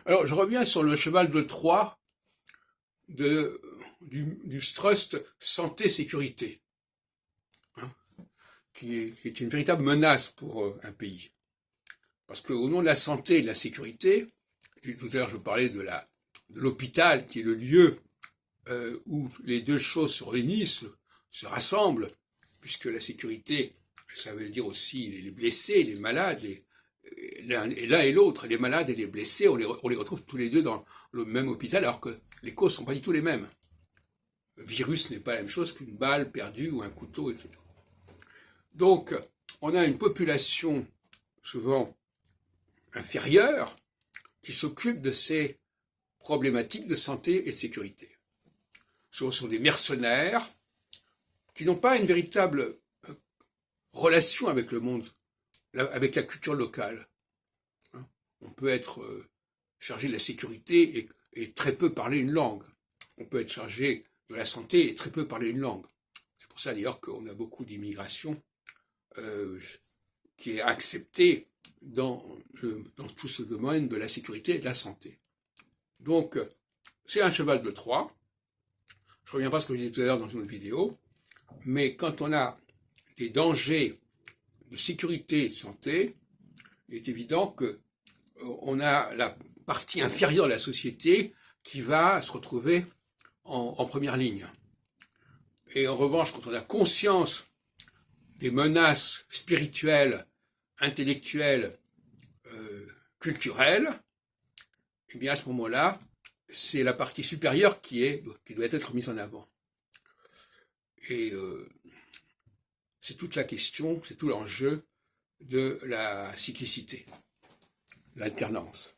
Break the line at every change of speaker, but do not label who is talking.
Alors, je reviens sur le cheval de Troie du trust santé-sécurité, hein, qui est une véritable menace pour un pays. Parce qu'au nom de la santé et de la sécurité, tout à l'heure je parlais de l'hôpital, qui est le lieu où les deux choses se réunissent, se rassemblent, puisque la sécurité, ça veut dire aussi les blessés, les malades, l'un et l'autre, les malades et les blessés, on les retrouve tous les deux dans le même hôpital, alors que les causes sont pas du tout les mêmes. Le virus n'est pas la même chose qu'une balle perdue ou un couteau, etc. Donc, on a une population souvent inférieure qui s'occupe de ces problématiques de santé et de sécurité. Ce sont des mercenaires qui n'ont pas une véritable relation avec le monde, avec la culture locale. On peut être chargé de la sécurité et très peu parler une langue. On peut être chargé de la santé et très peu parler une langue. C'est pour ça d'ailleurs qu'on a beaucoup d'immigration qui est acceptée dans tout ce domaine de la sécurité et de la santé. Donc, c'est un cheval de Troie. Je ne reviens pas à ce que je disais tout à l'heure dans une autre vidéo, mais quand on a des dangers de sécurité et de santé, il est évident que on a la partie inférieure de la société qui va se retrouver en première ligne. Et en revanche, quand on a conscience des menaces spirituelles, intellectuelles, culturelles, eh bien à ce moment-là, c'est la partie supérieure qui doit être mise en avant. Et c'est toute la question, c'est tout l'enjeu de la cyclicité, l'alternance.